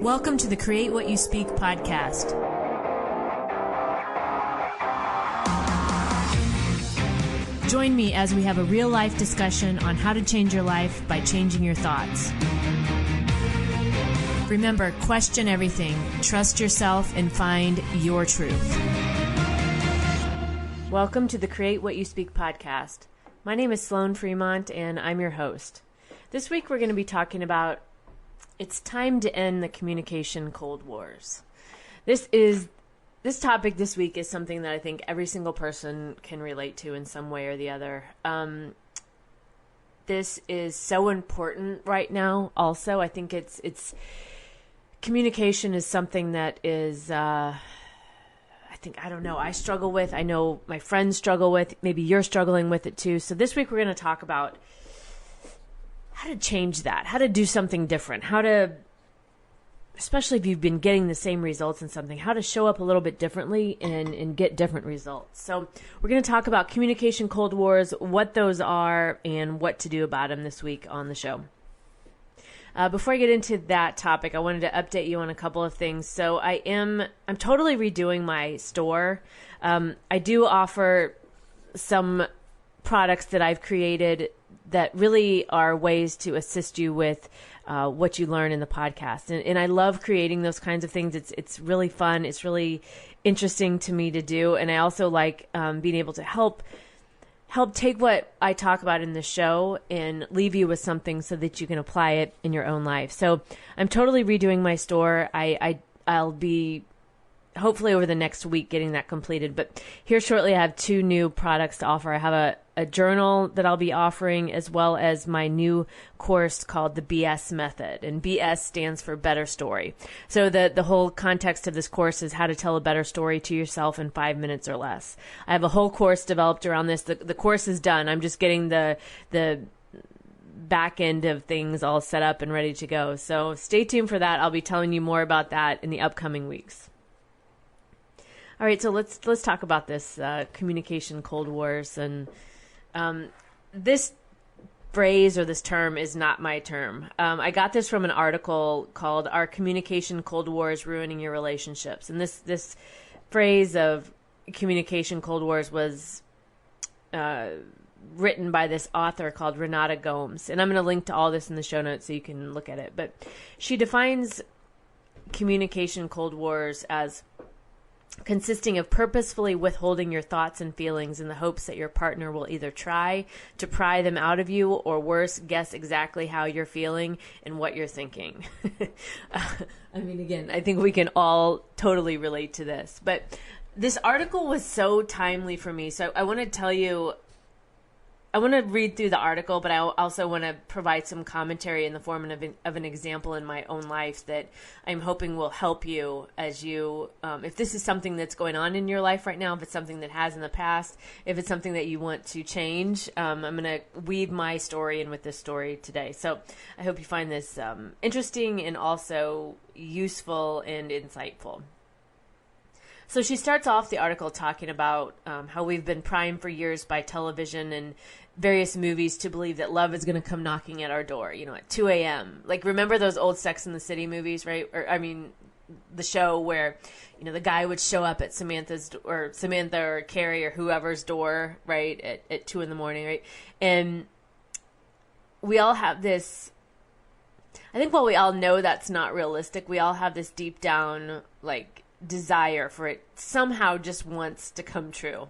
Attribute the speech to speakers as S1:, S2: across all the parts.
S1: Welcome to the Create What You Speak podcast. Join me as we have a real-life discussion on how to change your life by changing your thoughts. Remember, question everything, trust yourself, and find your truth. Welcome to the Create What You Speak podcast. My name is Sloan Fremont, and I'm your host. This week we're going to be talking about it's time to end the communication Cold Wars. This topic this week is something that I think every single person can relate to in some way or the other. This is so important right now. Also, I think it's communication is something that is, I struggle with. I know my friends struggle with. Maybe you're struggling with it too. So this week we're going to talk about how to change that, how to do something different, how to, especially if you've been getting the same results in something, how to show up a little bit differently and get different results. So we're going to talk about communication Cold Wars, what those are, and what to do about them this week on the show. Before I get into that topic, I wanted to update you on a couple of things. So I'm totally redoing my store. I do offer some products that I've created that really are ways to assist you with what you learn in the podcast. And I love creating those kinds of things. It's really fun. It's really interesting to me to do. And I also like being able to help take what I talk about in the show and leave you with something so that you can apply it in your own life. So I'm totally redoing my store. I'll be hopefully over the next week getting that completed. But here shortly, I have two new products to offer. I have a journal that I'll be offering, as well as my new course called the BS Method. And BS stands for Better Story. So the whole context of this course is how to tell a better story to yourself in 5 minutes or less. I have a whole course developed around this. The course is done. I'm just getting the back end of things all set up and ready to go. So stay tuned for that. I'll be telling you more about that in the upcoming weeks. All right, so let's talk about this communication Cold Wars. And this phrase or this term is not my term. I got this from an article called "Are Communication Cold Wars Ruining Your Relationships?" And this phrase of communication Cold Wars was written by this author called Renata Gomes. And I'm going to link to all this in the show notes so you can look at it. But she defines communication Cold Wars as consisting of purposefully withholding your thoughts and feelings in the hopes that your partner will either try to pry them out of you or worse, guess exactly how you're feeling and what you're thinking. Again, I think we can all totally relate to this. But this article was so timely for me. So I want to tell you, I want to read through the article, but I also want to provide some commentary in the form of an example in my own life that I'm hoping will help you as you, if this is something that's going on in your life right now, if it's something that has in the past, if it's something that you want to change. I'm going to weave my story in with this story today. So I hope you find this interesting and also useful and insightful. So she starts off the article talking about how we've been primed for years by television and various movies to believe that love is going to come knocking at our door, at 2 a.m. Like, remember those old Sex and the City movies, right? The show where, the guy would show up at Samantha or Carrie or whoever's door, right, at 2 a.m, right? And we all have this, I think while we all know that's not realistic, we all have this deep down, desire for it somehow just wants to come true.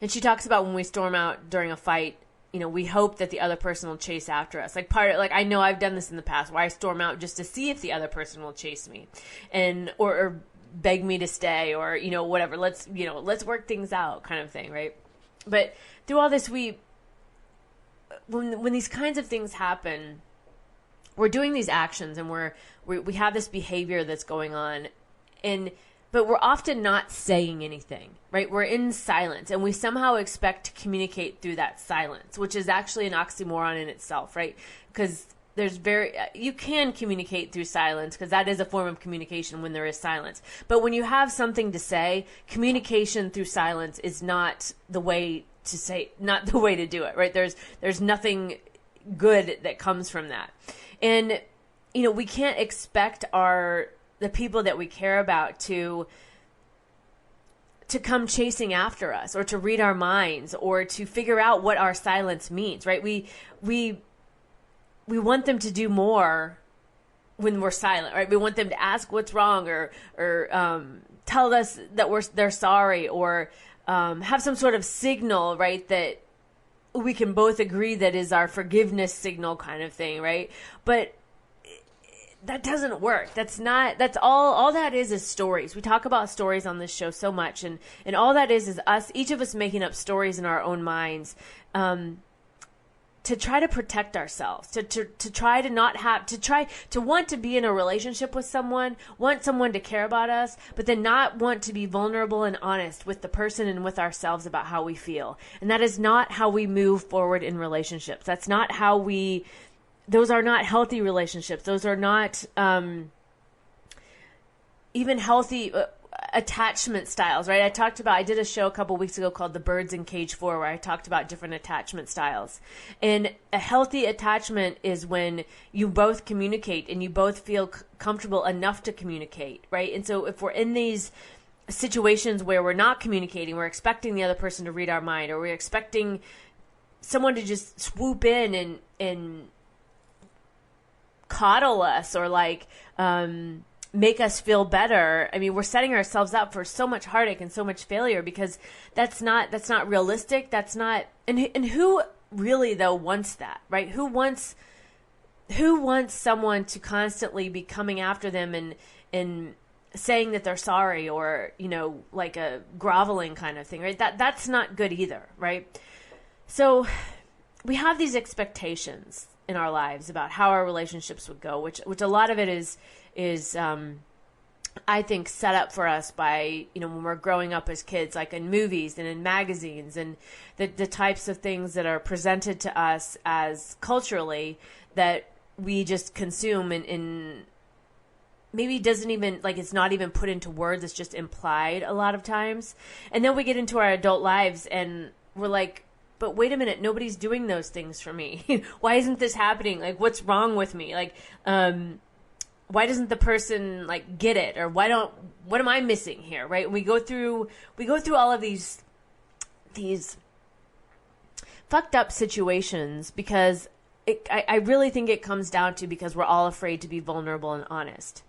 S1: And she talks about when we storm out during a fight, we hope that the other person will chase after us. I know I've done this in the past where I storm out just to see if the other person will chase me and or beg me to stay or, whatever. Let's work things out kind of thing, right? But through all this, when these kinds of things happen, we're doing these actions and we have this behavior that's going on. But we're often not saying anything, right? We're in silence, and we somehow expect to communicate through that silence, which is actually an oxymoron in itself, right? Because you can communicate through silence, because that is a form of communication when there is silence. But when you have something to say, communication through silence is not the way to do it, right? There's nothing good that comes from that. And we can't expect the people that we care about to come chasing after us, or to read our minds, or to figure out what our silence means, right? We want them to do more when we're silent, right? We want them to ask what's wrong, or tell us that they're sorry, or have some sort of signal, right, that we can both agree that is our forgiveness signal kind of thing, right? But that doesn't work. That's all that is stories. We talk about stories on this show so much, and all that is us, each of us making up stories in our own minds, to try to protect ourselves, to try to not have, to want to be in a relationship with someone, want someone to care about us, but then not want to be vulnerable and honest with the person and with ourselves about how we feel. And that is not how we move forward in relationships. That's not how those are not healthy relationships. Those are not even healthy attachment styles, right? I did a show a couple weeks ago called The Birds in Cage 4, where I talked about different attachment styles. And a healthy attachment is when you both communicate and you both feel comfortable enough to communicate, right? And so if we're in these situations where we're not communicating, we're expecting the other person to read our mind, or we're expecting someone to just swoop in and coddle us, or make us feel better. I mean, we're setting ourselves up for so much heartache and so much failure, because that's not realistic. That's not, and who really though wants that, right? Who wants someone to constantly be coming after them and saying that they're sorry, or, like a groveling kind of thing, right? That's not good either, right? So we have these expectations in our lives about how our relationships would go, which a lot of it is I think set up for us by, when we're growing up as kids, like in movies and in magazines, and the types of things that are presented to us as culturally that we just consume, and maybe doesn't even, it's not even put into words, it's just implied a lot of times. And then we get into our adult lives and we're like, but wait a minute, nobody's doing those things for me. Why isn't this happening? What's wrong with me? Why doesn't the person get it? Or what am I missing here? Right? And we go through all of these fucked up situations because I really think it comes down to because we're all afraid to be vulnerable and honest.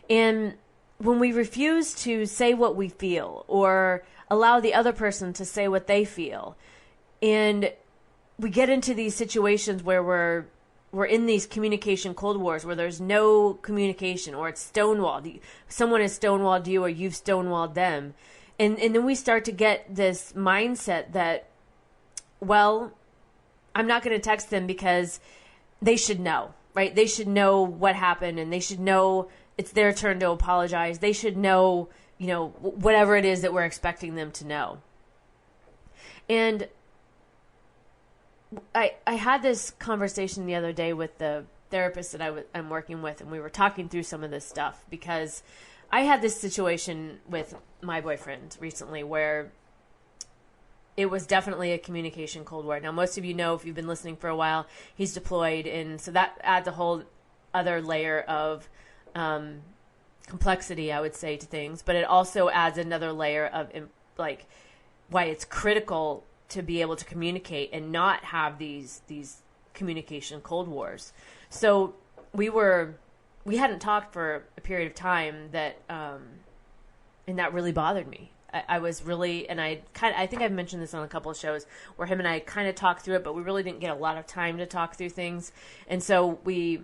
S1: And when we refuse to say what we feel, or allow the other person to say what they feel, and we get into these situations where we're in these communication cold wars where there's no communication, or it's stonewalled. Someone has stonewalled you, or you've stonewalled them. And then we start to get this mindset that, well, I'm not going to text them because they should know, right? They should know what happened, and they should know it's their turn to apologize. They should know, whatever it is that we're expecting them to know. And I had this conversation the other day with the therapist that I'm working with, and we were talking through some of this stuff, because I had this situation with my boyfriend recently where it was definitely a communication cold war. Now, most of you know, if you've been listening for a while, he's deployed, and so that adds a whole other layer of complexity, I would say, to things. But it also adds another layer of why it's critical to be able to communicate and not have these communication cold wars. So we hadn't talked for a period of time that, and that really bothered me. I was really, and I think I've mentioned this on a couple of shows where him and I kind of talked through it, but we really didn't get a lot of time to talk through things. And so we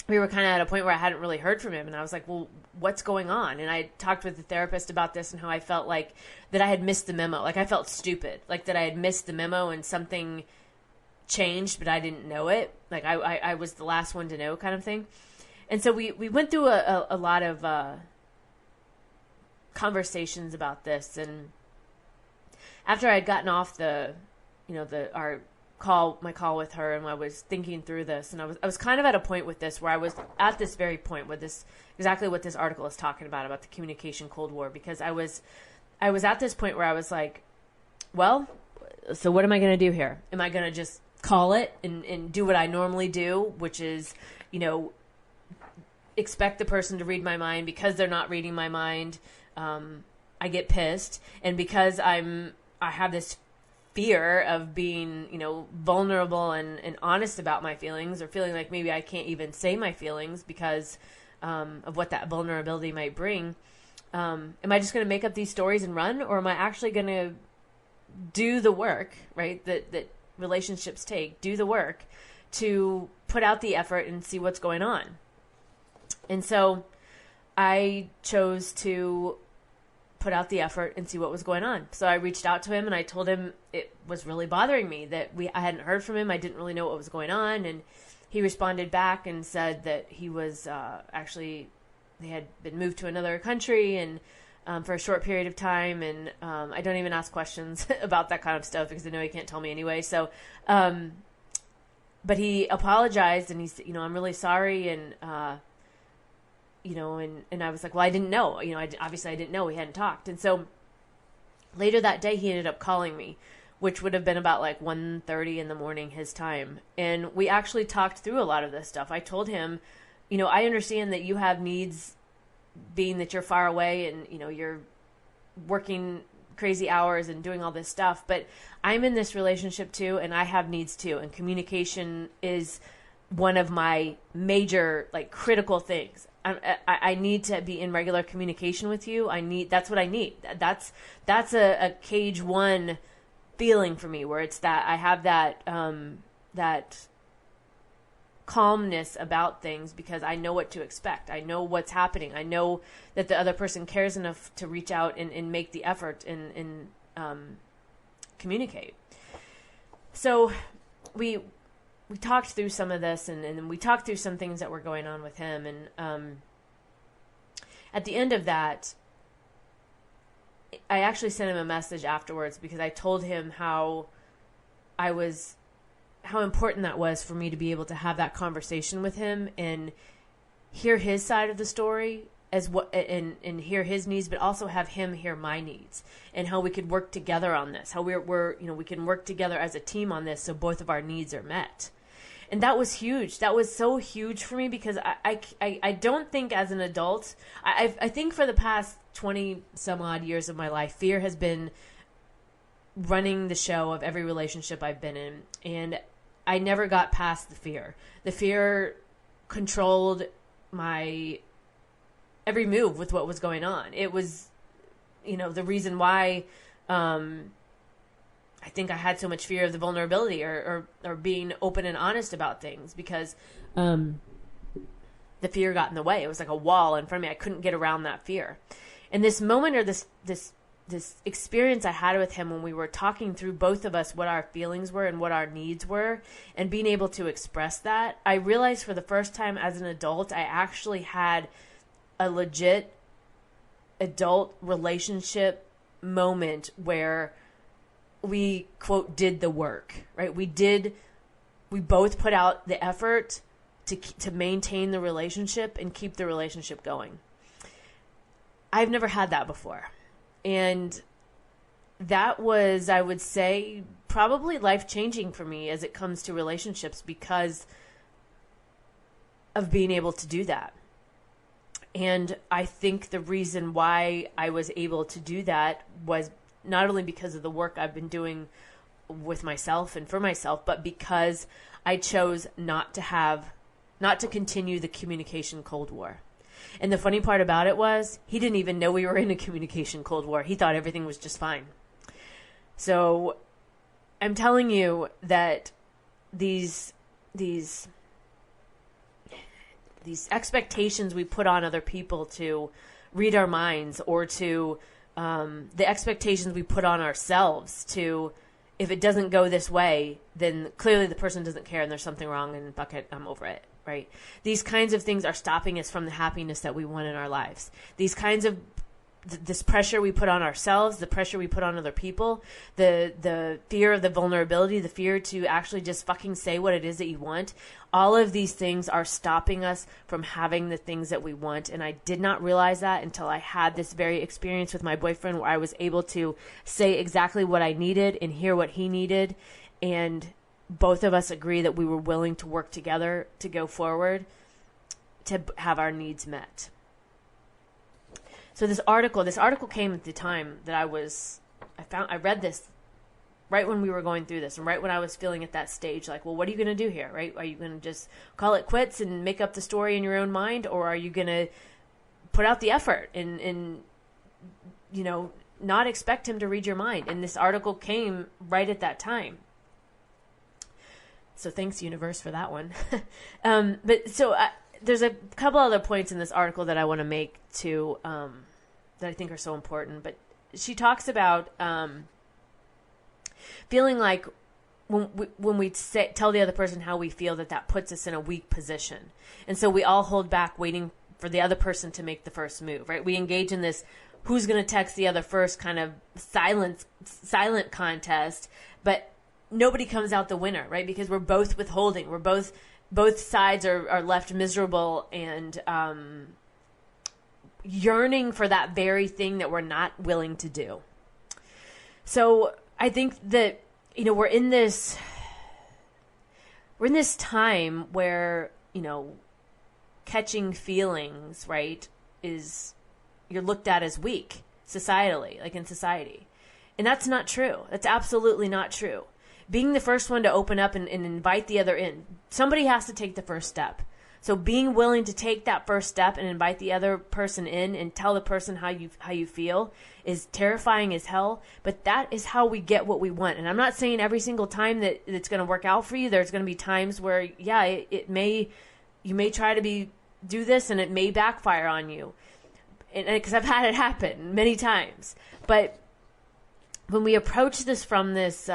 S1: were kind of at a point where I hadn't really heard from him, and I was like, well, what's going on? And I talked with the therapist about this and how I felt like that I had missed the memo. I felt stupid, that I had missed the memo and something changed, but I didn't know it. I was the last one to know, kind of thing. And so we went through a lot of conversations about this. And after I'd gotten off my call with her, and I was thinking through this, and I was kind of at a point with this where I was at this very point with this, exactly what this article is talking about the communication cold war, because I was at this point where I was like, well, so what am I going to do here? Am I going to just call it and do what I normally do, which is, expect the person to read my mind, because they're not reading my mind, I get pissed. And because I have this fear of being, vulnerable and honest about my feelings, or feeling like maybe I can't even say my feelings because of what that vulnerability might bring. Am I just going to make up these stories and run, or am I actually going to do the work, right? That relationships take, do the work to put out the effort and see what's going on. And so I chose to put out the effort and see what was going on. So I reached out to him and I told him it was really bothering me that I hadn't heard from him. I didn't really know what was going on. And he responded back and said that he was actually, they had been moved to another country and for a short period of time. And I don't even ask questions about that kind of stuff because I know he can't tell me anyway. So, but he apologized and he said, I'm really sorry. And, and I was like, well, I didn't know, obviously I didn't know, we hadn't talked. And so later that day he ended up calling me, which would have been about like 1:30 in the morning his time. And we actually talked through a lot of this stuff. I told him, I understand that you have needs, being that you're far away and, you're working crazy hours and doing all this stuff, but I'm in this relationship too, and I have needs too. And communication is one of my major, critical things. I need to be in regular communication with you. That's what I need. That's a cage one feeling for me, where it's that I have that calmness about things because I know what to expect. I know what's happening. I know that the other person cares enough to reach out and make the effort and communicate. So we talked through some of this and we talked through some things that were going on with him. And at the end of that, I actually sent him a message afterwards because I told him how important that was for me to be able to have that conversation with him and hear his side of the story and hear his needs, but also have him hear my needs, and how we could work together on this, how we can work together as a team on this so both of our needs are met. And that was huge. That was so huge for me because I don't think as an adult, I think for the past 20 some odd years of my life, fear has been running the show of every relationship I've been in. And I never got past the fear. The fear controlled my every move with what was going on. It was, the reason why I think I had so much fear of the vulnerability or being open and honest about things because the fear got in the way. It was like a wall in front of me. I couldn't get around that fear. And this moment, or this experience I had with him when we were talking through, both of us, what our feelings were and what our needs were, and being able to express that, I realized for the first time as an adult, I actually had a legit adult relationship moment where we, quote, did the work, right? We both put out the effort to maintain the relationship and keep the relationship going. I've never had that before. And that was, I would say, probably life-changing for me as it comes to relationships because of being able to do that. And I think the reason why I was able to do that was not only because of the work I've been doing with myself and for myself, but because I chose not to continue the communication Cold War. And the funny part about it was he didn't even know we were in a communication Cold War. He thought everything was just fine. So I'm telling you that these expectations we put on other people to read our minds, or to the expectations we put on ourselves to, if it doesn't go this way, then clearly the person doesn't care and there's something wrong and fuck it, I'm over it, right? These kinds of things are stopping us from the happiness that we want in our lives. These kinds of this pressure we put on ourselves, the pressure we put on other people, the fear of the vulnerability, the fear to actually just fucking say what it is that you want. All of these things are stopping us from having the things that we want. And I did not realize that until I had this very experience with my boyfriend where I was able to say exactly what I needed and hear what he needed. And both of us agree that we were willing to work together to go forward to have our needs met. So this article came at the time that I read this right when we were going through this, and right when I was feeling at that stage, like, well, what are you going to do here, right? Are you going to just call it quits and make up the story in your own mind, or are you going to put out the effort and not expect him to read your mind? And this article came right at that time. So thanks, universe, for that one. There's a couple other points in this article that I want to make too, that I think are so important. But she talks about feeling like when we tell the other person how we feel, that puts us in a weak position. And so we all hold back waiting for the other person to make the first move, right? We engage in this who's going to text the other first kind of silent contest, but nobody comes out the winner, right? Because we're both withholding. We're both sides are left miserable and yearning for that very thing that we're not willing to do. So I think that, we're in this time where, catching feelings, right, you're looked at as weak societally, like in society. And that's not true. That's absolutely not true. Being the first one to open up and invite the other in, somebody has to take the first step. So being willing to take that first step and invite the other person in and tell the person how you feel is terrifying as hell, but that is how we get what we want. And I'm not saying every single time that it's going to work out for you. There's going to be times where, you may try to do this and it may backfire on you. And because I've had it happen many times. But when we approach this from this,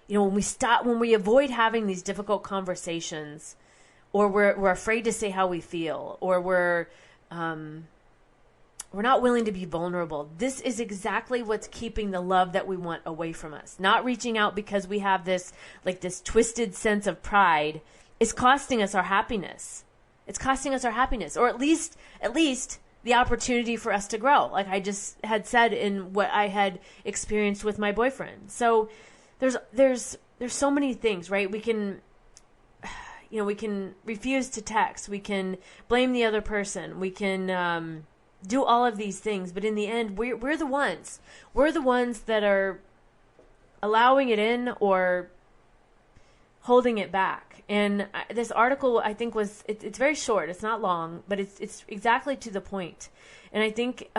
S1: when we avoid having these difficult conversations, or we're afraid to say how we feel, or we're not willing to be vulnerable, this is exactly what's keeping the love that we want away from us. Not reaching out because we have this twisted sense of pride is costing us our happiness. It's costing us our happiness, or at least the opportunity for us to grow, like I just had said in what I had experienced with my boyfriend. So there's so many things, right? We can refuse to text. We can blame the other person. We can do all of these things. But in the end, we're the ones. We're the ones that are allowing it in or holding it back. And this article, I think, it's very short. It's not long, but it's exactly to the point. And I think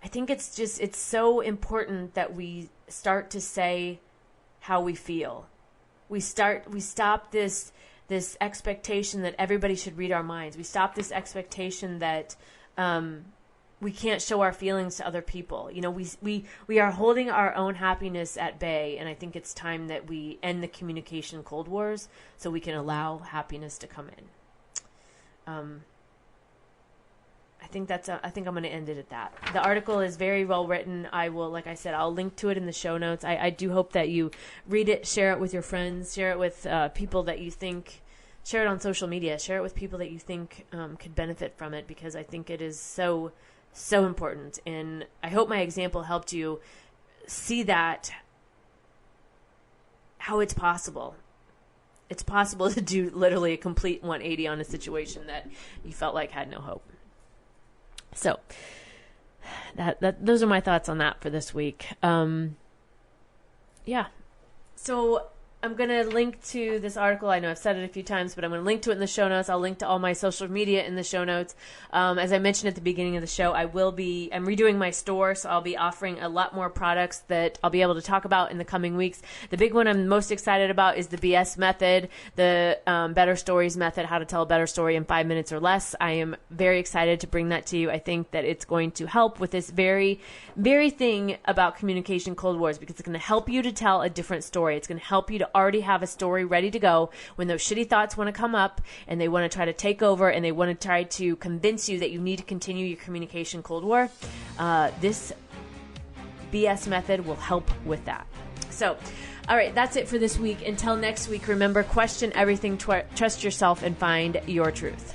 S1: it's so important that we start to say how we feel. We stop this expectation that everybody should read our minds. We stop this expectation that we can't show our feelings to other people. We are holding our own happiness at bay, and I think it's time that we end the communication cold wars so we can allow happiness to come in. I think I'm going to end it at that. The article is very well written. I'll link to it in the show notes. I do hope that you read it, share it with your friends, share it with people that you think, share it on social media, share it with people that you think could benefit from it, because I think it is so, so important. And I hope my example helped you see that, how it's possible. It's possible to do literally a complete 180 on a situation that you felt like had no hope. So those are my thoughts on that for this week. So I'm going to link to this article. I know I've said it a few times, but I'm going to link to it in the show notes. I'll link to all my social media in the show notes. As I mentioned at the beginning of the show, I'm redoing my store, so I'll be offering a lot more products that I'll be able to talk about in the coming weeks. The big one I'm most excited about is the BS method, the Better Stories method, how to tell a better story in 5 minutes or less. I am very excited to bring that to you. I think that it's going to help with this very, very thing about communication cold wars, because it's going to help you to tell a different story. It's going to help you to already have a story ready to go when those shitty thoughts want to come up and they want to try to take over and they want to try to convince you that you need to continue your communication cold war. This BS method will help with that. So, all right, that's it for this week. Until next week, remember, question everything, trust yourself, and find your truth.